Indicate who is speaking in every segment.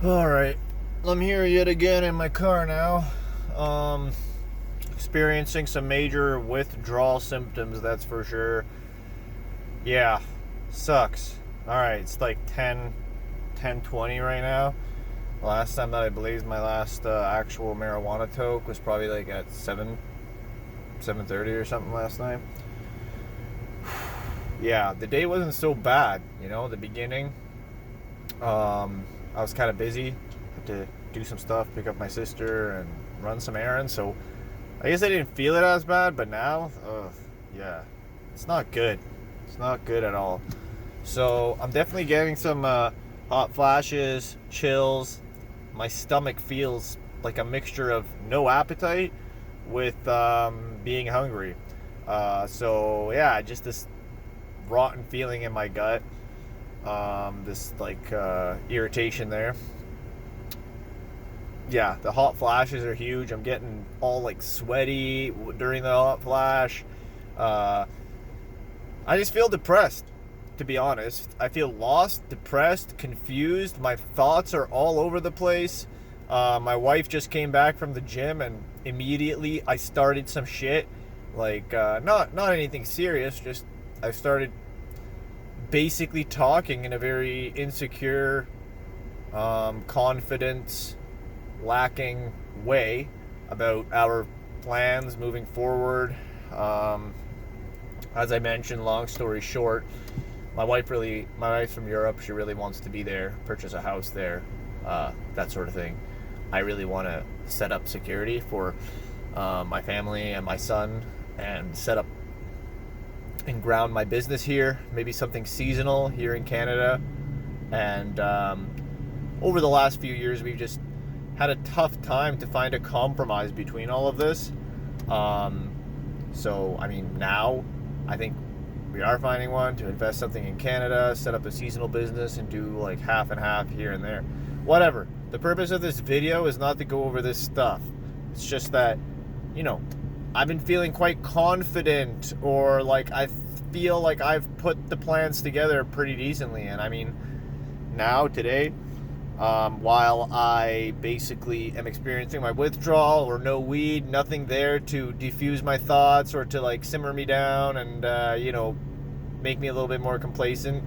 Speaker 1: Alright, I'm here yet again in my car now. Experiencing some major withdrawal symptoms, that's for sure. Yeah, sucks. Alright, it's like 10:20 right now. Last time that I blazed my last actual marijuana toke was probably like at 7:30 or something last night. Yeah, the day wasn't so bad, the beginning. I was kind of busy. Had to do some stuff, pick up my sister, and run some errands. So I guess I didn't feel it as bad, but now, yeah, it's not good. It's not good at all. So I'm definitely getting some hot flashes, chills. My stomach feels like a mixture of no appetite with being hungry. So yeah, just this rotten feeling in my gut. This like irritation there. Yeah, the hot flashes are huge. I'm getting all like sweaty during the hot flash. Uh, I just feel depressed, to be honest. I feel lost, depressed, confused. My thoughts are all over the place. My wife just came back from the gym, and immediately I started some shit. Like not anything serious. Just I started basically talking in a very insecure, confidence lacking way about our plans moving forward. As I mentioned, long story short, my wife's from Europe. She really wants to be there, purchase a house there, that sort of thing. I really want to set up security for my family and my son, and set up and ground my business here, maybe something seasonal here in Canada. And over the last few years, we've just had a tough time to find a compromise between all of this. So, I mean, now I think we are finding one to invest something in Canada, set up a seasonal business, and do like half and half here and there. Whatever. The purpose of this video is not to go over this stuff. It's just that, I've been feeling quite confident, or like I feel like I've put the plans together pretty decently. And I mean, now, today, while I basically am experiencing my withdrawal, or no weed, nothing there to diffuse my thoughts or to like simmer me down and, make me a little bit more complacent,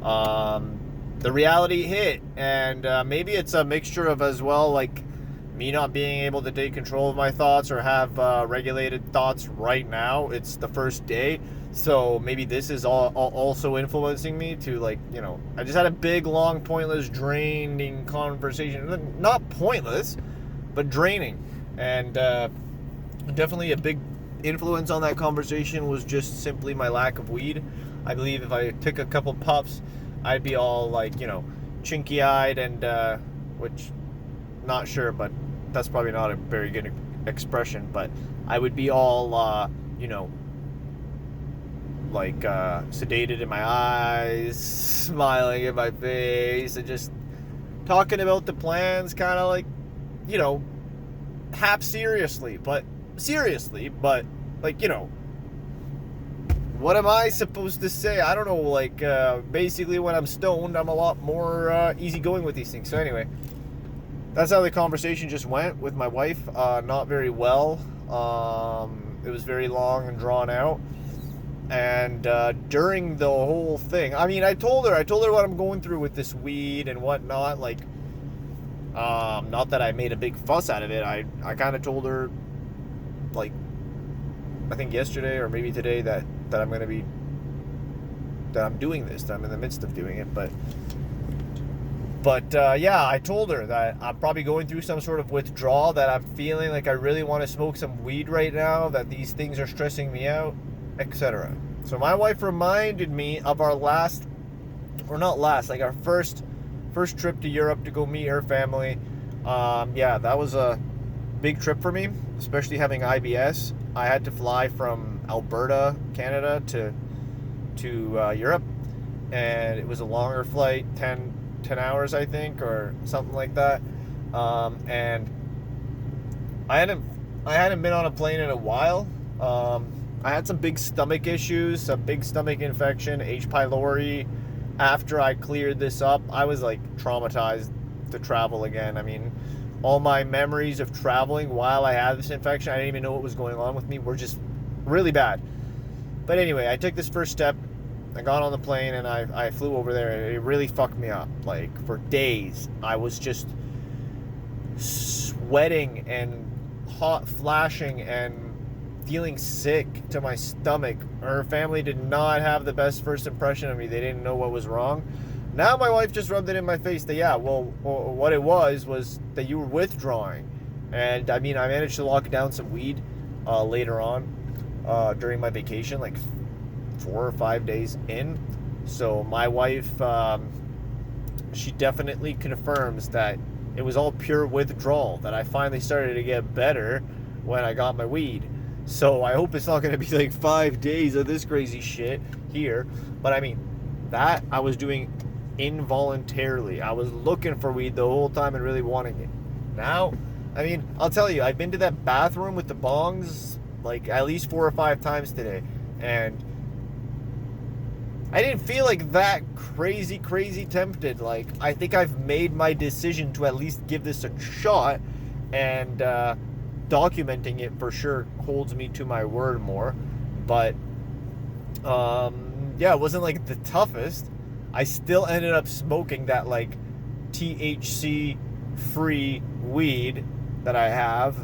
Speaker 1: the reality hit. And maybe it's a mixture of, as well, like me not being able to take control of my thoughts or have regulated thoughts right now. It's the first day, so maybe this is all also influencing me to, like, I just had a big, long, pointless, draining conversation. Not pointless, but draining. And definitely a big influence on that conversation was just simply my lack of weed. I believe if I took a couple puffs, I'd be all like, chinky-eyed and, which, not sure, but that's probably not a very good expression, but I would be all, like sedated in my eyes, smiling in my face, and just talking about the plans, kind of like, half seriously, but like, what am I supposed to say? I don't know. Like, basically, when I'm stoned, I'm a lot more easygoing with these things. So anyway, that's how the conversation just went with my wife. Not very well. It was very long and drawn out. And during the whole thing, I mean, I told her what I'm going through with this weed and whatnot. Like, not that I made a big fuss out of it. I kind of told her, like, I think yesterday or maybe today, that I'm going to be, that I'm doing this, that I'm in the midst of doing it. But yeah, I told her that I'm probably going through some sort of withdrawal, that I'm feeling like I really want to smoke some weed right now, that these things are stressing me out, etc. So my wife reminded me of our last, or not last, like our first trip to Europe to go meet her family. Yeah, that was a big trip for me, especially having IBS. I had to fly from Alberta, Canada, to Europe, and it was a longer flight, 10 hours, I think, or something like that. And I hadn't been on a plane in a while. I had some big stomach issues, a big stomach infection, H. pylori. After I cleared this up, I was like traumatized to travel again. I mean, all my memories of traveling while I had this infection, I didn't even know what was going on with me, were just really bad. But anyway, I took this first step. I got on the plane and I flew over there, and it really fucked me up. Like, for days, I was just sweating and hot flashing and feeling sick to my stomach. Her family did not have the best first impression of me. They didn't know what was wrong. Now my wife just rubbed it in my face that, yeah, well, what it was that you were withdrawing. And I mean, I managed to lock down some weed later on during my vacation, like 4 or 5 days in. So my wife, she definitely confirms that it was all pure withdrawal, that I finally started to get better when I got my weed. So I hope it's not going to be like 5 days of this crazy shit here. But I mean, that I was doing involuntarily. I was looking for weed the whole time and really wanting it. Now, I mean, I'll tell you, I've been to that bathroom with the bongs like at least 4 or 5 times today, and I didn't feel like that crazy tempted. Like, I think I've made my decision to at least give this a shot, and documenting it for sure holds me to my word more. But yeah, it wasn't like the toughest. I still ended up smoking that like THC free weed that I have,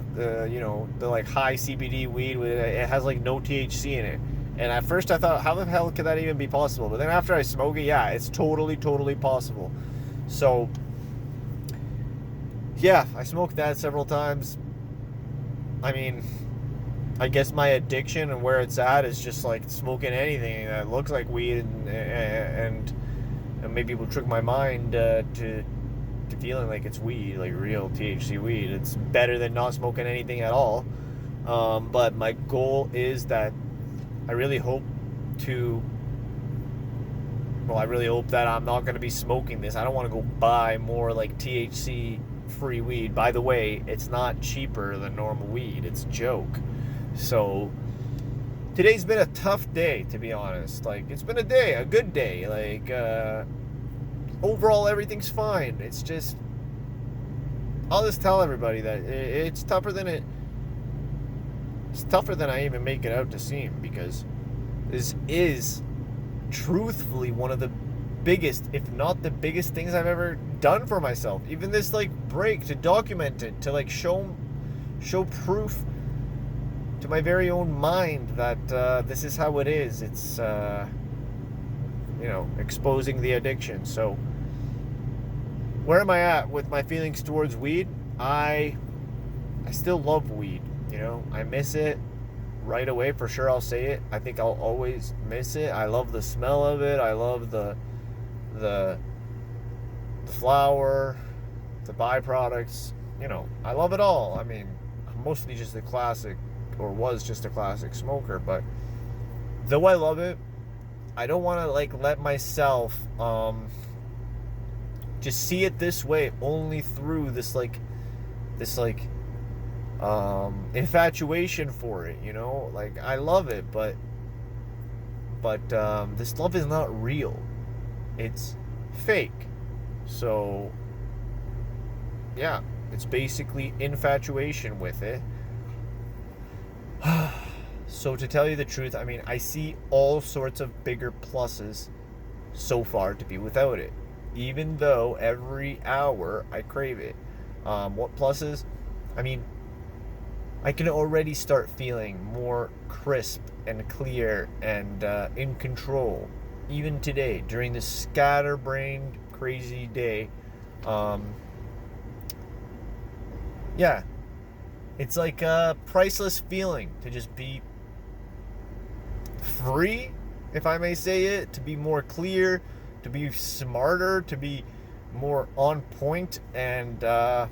Speaker 1: you know, the like high CBD weed with it has like no THC in it. And at first I thought, how the hell could that even be possible? But then after I smoke it, yeah, it's totally possible. So yeah, I smoked that several times. I mean, I guess my addiction and where it's at is just like smoking anything that looks like weed, and maybe will trick my mind to feeling like it's weed, like real THC weed. It's better than not smoking anything at all. But my goal is that I really hope that I'm not going to be smoking this. I don't want to go buy more like THC free weed. By the way, it's not cheaper than normal weed. It's a joke. So today's been a tough day, to be honest. Like, it's been a good day. Like, overall, everything's fine. It's just, I'll just tell everybody that it's tougher than I even make it out to seem, because this is truthfully one of the biggest, if not the biggest things I've ever done for myself. Even this like break, to document it, to like show proof to my very own mind that this is how it is. It's you know, exposing the addiction. So where am I at with my feelings towards weed? I still love weed, you know. I miss it right away, for sure. I'll say it. I think I'll always miss it. I love the smell of it. I love the flower, the byproducts, you know. I love it all. I mean, I'm mostly just a classic, or was just a classic smoker, but though I love it, I don't want to like let myself just see it this way, only through this infatuation for it, you know. Like, I love it, but this love is not real. It's fake. So yeah, it's basically infatuation with it. So to tell you the truth, I mean, I see all sorts of bigger pluses so far to be without it, even though every hour I crave it. What pluses? I mean, I can already start feeling more crisp and clear and in control. Even today, during this scatterbrained, crazy day, yeah, it's like a priceless feeling to just be free, if I may say it, to be more clear, to be smarter, to be more on point, and yeah,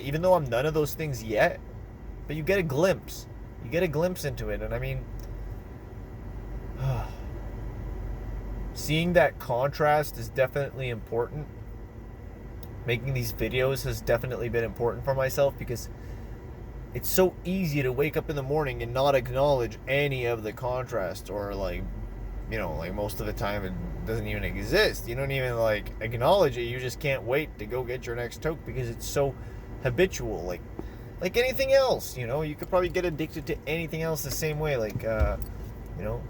Speaker 1: even though I'm none of those things yet, but you get a glimpse into it. And I mean, seeing that contrast is definitely important. Making these videos has definitely been important for myself, because it's so easy to wake up in the morning and not acknowledge any of the contrast, or like you know, like most of the time it doesn't even exist. You don't even like acknowledge it. You just can't wait to go get your next toke because it's so habitual. Like anything else, you know, you could probably get addicted to anything else the same way. Like, you know,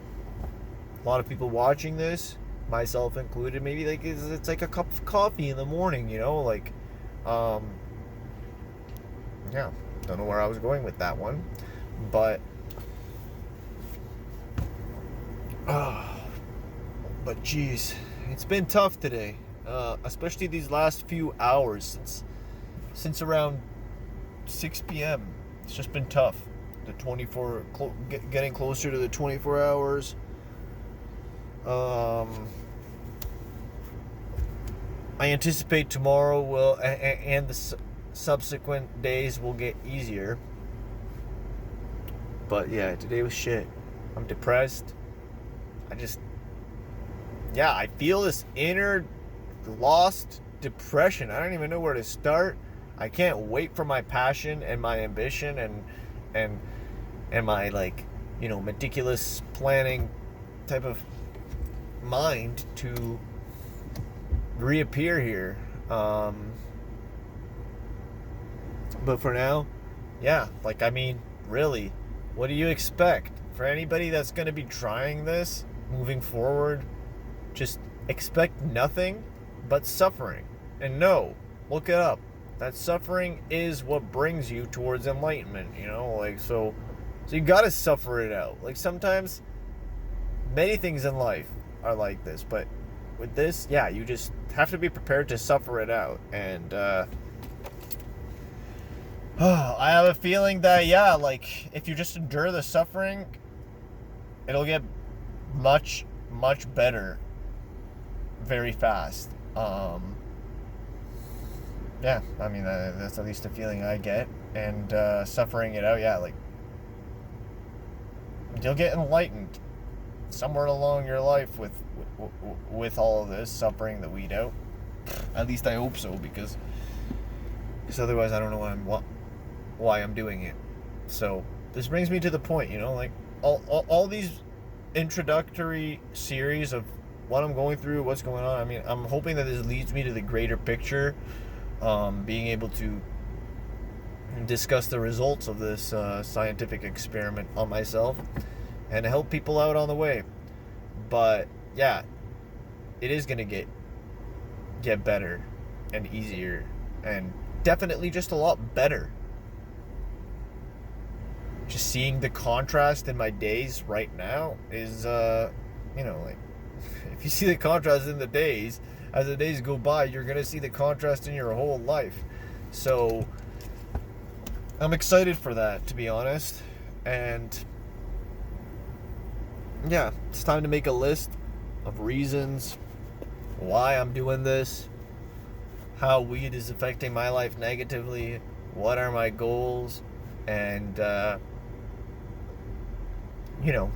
Speaker 1: a lot of people watching this, myself included, maybe like it's like a cup of coffee in the morning, you know, like, yeah, don't know where I was going with that one, but, but geez, it's been tough today, especially these last few hours since around 6 p.m. It's just been tough. The 24, getting closer to the 24 hours. I anticipate tomorrow will and the subsequent days will get easier. But yeah, today was shit. I'm depressed. I feel this inner lost depression. I don't even know where to start. I can't wait for my passion and my ambition and my, like, you know, meticulous planning type of mind to reappear here. But for now, yeah, like, I mean, really, what do you expect? For anybody that's going to be trying this moving forward, just expect nothing but suffering. And no, look it up. That suffering is what brings you towards enlightenment, you know? Like, so you gotta suffer it out. Like, sometimes, many things in life are like this, but with this, yeah, you just have to be prepared to suffer it out. And, I have a feeling that, yeah, like, if you just endure the suffering, it'll get much, much better very fast. Yeah, I mean, that's at least a feeling I get. And suffering it out, yeah, like, you'll get enlightened somewhere along your life with all of this, suffering the weed out. At least I hope so, because otherwise I don't know why I'm doing it. So this brings me to the point, you know, like, all these introductory series of what I'm going through, what's going on. I mean, I'm hoping that this leads me to the greater picture. Being able to discuss the results of this scientific experiment on myself and help people out on the way. But yeah, it is gonna get better and easier, and definitely just a lot better. Just seeing the contrast in my days right now is, you know, like, if you see the contrast in the days, as the days go by, you're going to see the contrast in your whole life. So, I'm excited for that, to be honest. And, yeah, it's time to make a list of reasons why I'm doing this, how weed is affecting my life negatively, what are my goals, and, you know,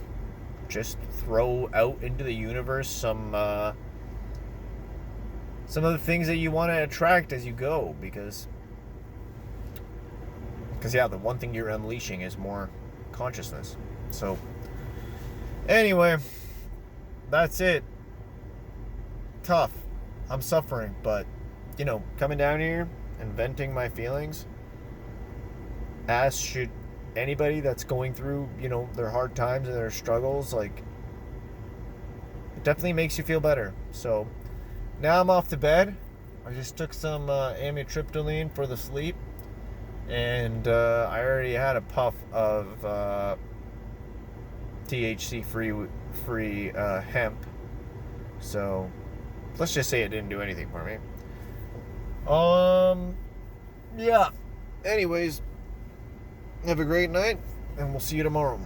Speaker 1: just throw out into the universe some of the things that you want to attract as you go, because yeah, the one thing you're unleashing is more consciousness. So anyway, that's it. Tough. I'm suffering, but, you know, coming down here and venting my feelings, as should anybody that's going through, you know, their hard times and their struggles, like, it definitely makes you feel better. So now I'm off to bed. I just took some amitriptyline for the sleep, and I already had a puff of THC free hemp. So let's just say it didn't do anything for me. Yeah. Anyways, have a great night, and we'll see you tomorrow.